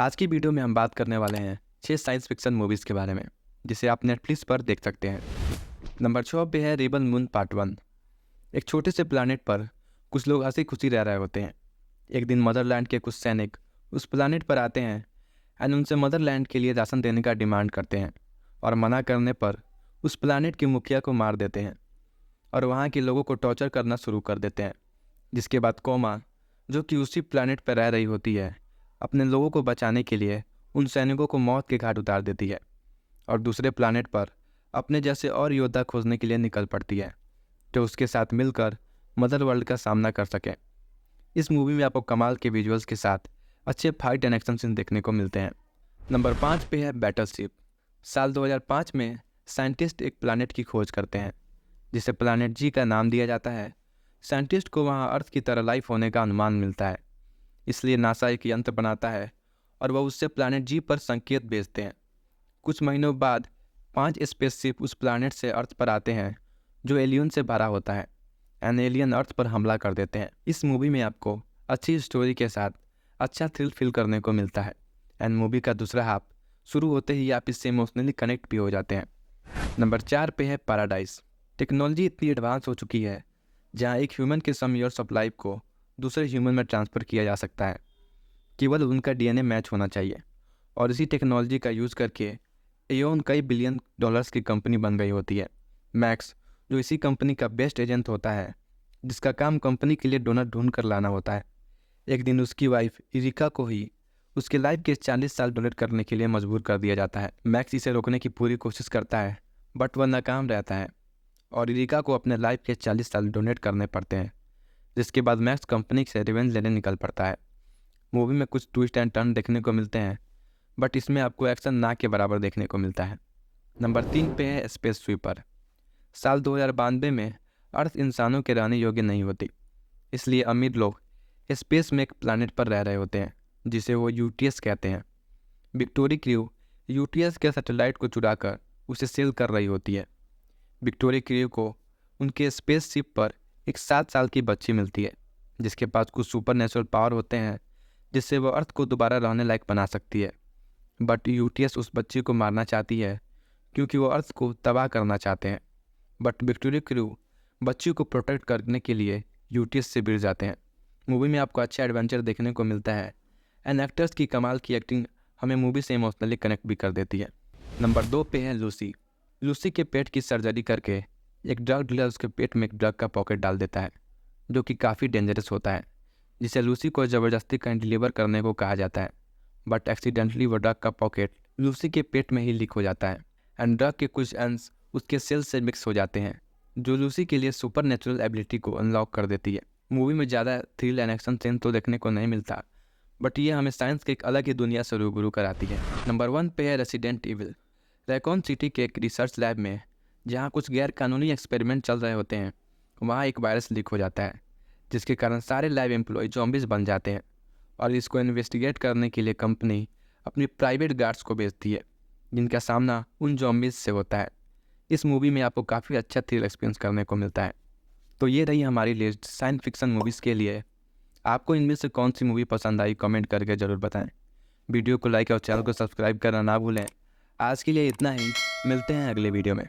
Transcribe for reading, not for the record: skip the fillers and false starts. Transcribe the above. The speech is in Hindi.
आज की वीडियो में हम बात करने वाले हैं 6 साइंस फिक्शन मूवीज़ के बारे में जिसे आप नेटफ्लिक्स पर देख सकते हैं। नंबर 6 पे है रेबल मून पार्ट 1। एक छोटे से प्लानेट पर कुछ लोग हंसी खुशी रह रहे होते हैं। एक दिन मदरलैंड के कुछ सैनिक उस प्लानेट पर आते हैं एंड उनसे मदरलैंड के लिए राशन देने का डिमांड करते हैं और मना करने पर उस प्लानेट के मुखिया को मार देते हैं और वहाँ के लोगों को टॉर्चर करना शुरू कर देते हैं। जिसके बाद कोमा, जो कि उसी प्लानेट पर रह रही होती है, अपने लोगों को बचाने के लिए उन सैनिकों को मौत के घाट उतार देती है और दूसरे प्लानेट पर अपने जैसे और योद्धा खोजने के लिए निकल पड़ती है जो उसके साथ मिलकर मदर वर्ल्ड का सामना कर सकें। इस मूवी में आपको कमाल के विजुअल्स के साथ अच्छे फाइट एंड एक्शन सीन देखने को मिलते हैं। नंबर 5 पे है बैटलशिप। साल 2005 में साइंटिस्ट एक प्लानेट की खोज करते हैं जिसे प्लानेट जी का नाम दिया जाता है। साइंटिस्ट को वहाँ अर्थ की तरह लाइफ होने का अनुमान मिलता है, इसलिए नासा एक यंत्र बनाता है और वह उससे प्लानेट जी पर संकेत भेजते हैं। कुछ महीनों बाद 5 स्पेसशिप उस प्लानेट से अर्थ पर आते हैं जो एलियन से भरा होता है एंड एलियन अर्थ पर हमला कर देते हैं। इस मूवी में आपको अच्छी स्टोरी के साथ अच्छा थ्रिल फील करने को मिलता है एंड मूवी का दूसरा हाफ शुरू होते ही आप इससे इमोशनली कनेक्ट भी हो जाते हैं। नंबर 4 पे है पैराडाइज। टेक्नोलॉजी इतनी एडवांस हो चुकी है जहाँ एक ह्यूमन के सम ईयर्स ऑफ लाइफ को दूसरे ह्यूमन में ट्रांसफ़र किया जा सकता है। केवल उनका डीएनए मैच होना चाहिए और इसी टेक्नोलॉजी का यूज़ करके एओन कई बिलियन डॉलर्स की कंपनी बन गई होती है। मैक्स, जो इसी कंपनी का बेस्ट एजेंट होता है जिसका काम कंपनी के लिए डोनर ढूंढ कर लाना होता है, एक दिन उसकी वाइफ इरिका को ही उसके लाइफ के 40 साल डोनेट करने के लिए मजबूर कर दिया जाता है। मैक्स इसे रोकने की पूरी कोशिश करता है बट वह नाकाम रहता है और इरिका को अपने लाइफ के 40 साल डोनेट करने पड़ते हैं, जिसके बाद मैक्स कंपनी से रिवेंज लेने निकल पड़ता है। मूवी में कुछ ट्विस्ट एंड टर्न देखने को मिलते हैं बट इसमें आपको एक्शन ना के बराबर देखने को मिलता है। नंबर 3 पे है स्पेस स्वीपर। साल 2092 में अर्थ इंसानों के रहने योग्य नहीं होती, इसलिए अमीर लोग स्पेस में एक प्लानेट पर रह रहे होते हैं जिसे वो यूटीएस कहते हैं। विक्टोरी क्रू यूटीएस के सैटेलाइट को चुराकर उसे सेल कर रही होती है। विक्टोरी क्रू को उनके स्पेसशिप पर एक 7 साल की बच्ची मिलती है जिसके पास कुछ सुपर नेचुरल पावर होते हैं जिससे वह अर्थ को दोबारा रहने लायक बना सकती है। बट यूटीएस उस बच्ची को मारना चाहती है क्योंकि वो अर्थ को तबाह करना चाहते हैं। बट विक्टोरी क्रू बच्ची को प्रोटेक्ट करने के लिए यूटीएस से भिड़ जाते हैं। मूवी में आपको अच्छा एडवेंचर देखने को मिलता है एंड एक्टर्स की कमाल की एक्टिंग हमें मूवी से इमोशनली कनेक्ट भी कर देती है। नंबर 2 पे है लूसी। लूसी के पेट की सर्जरी करके एक ड्रग डीलर उसके पेट में एक ड्रग का पॉकेट डाल देता है जो कि काफ़ी डेंजरस होता है, जिसे लूसी को ज़बरदस्ती कहीं डिलीवर करने को कहा जाता है। बट एक्सीडेंटली वो ड्रग का पॉकेट लूसी के पेट में ही लीक हो जाता है एंड ड्रग के कुछ अंश उसके सेल से मिक्स हो जाते हैं जो लूसी के लिए सुपर नेचुरल एबिलिटी को अनलॉक कर देती है। मूवी में ज़्यादा थ्रिल एंड एक्शन सीन तो देखने को नहीं मिलता बट ये हमें साइंस के एक अलग ही दुनिया से रूबरू कराती है। नंबर 1 पे है रेसिडेंट इविल। रैकॉन सिटी के एक रिसर्च लैब में जहाँ कुछ गैर कानूनी एक्सपेरिमेंट चल रहे होते हैं, वहाँ एक वायरस लीक हो जाता है जिसके कारण सारे लैब एम्प्लॉय जॉम्बीज बन जाते हैं और इसको इन्वेस्टिगेट करने के लिए कंपनी अपनी प्राइवेट गार्ड्स को भेजती है जिनका सामना उन जॉम्बीज से होता है। इस मूवी में आपको काफ़ी अच्छा थ्रिल एक्सपीरियंस करने को मिलता है। तो ये रही हमारी लिस्ट साइंस फिक्शन मूवीज़ के लिए। आपको इनमें से कौन सी मूवी पसंद आई कमेंट करके ज़रूर बताएं। वीडियो को लाइक और चैनल को सब्सक्राइब करना ना भूलें। आज के लिए इतना ही, मिलते हैं अगले वीडियो में।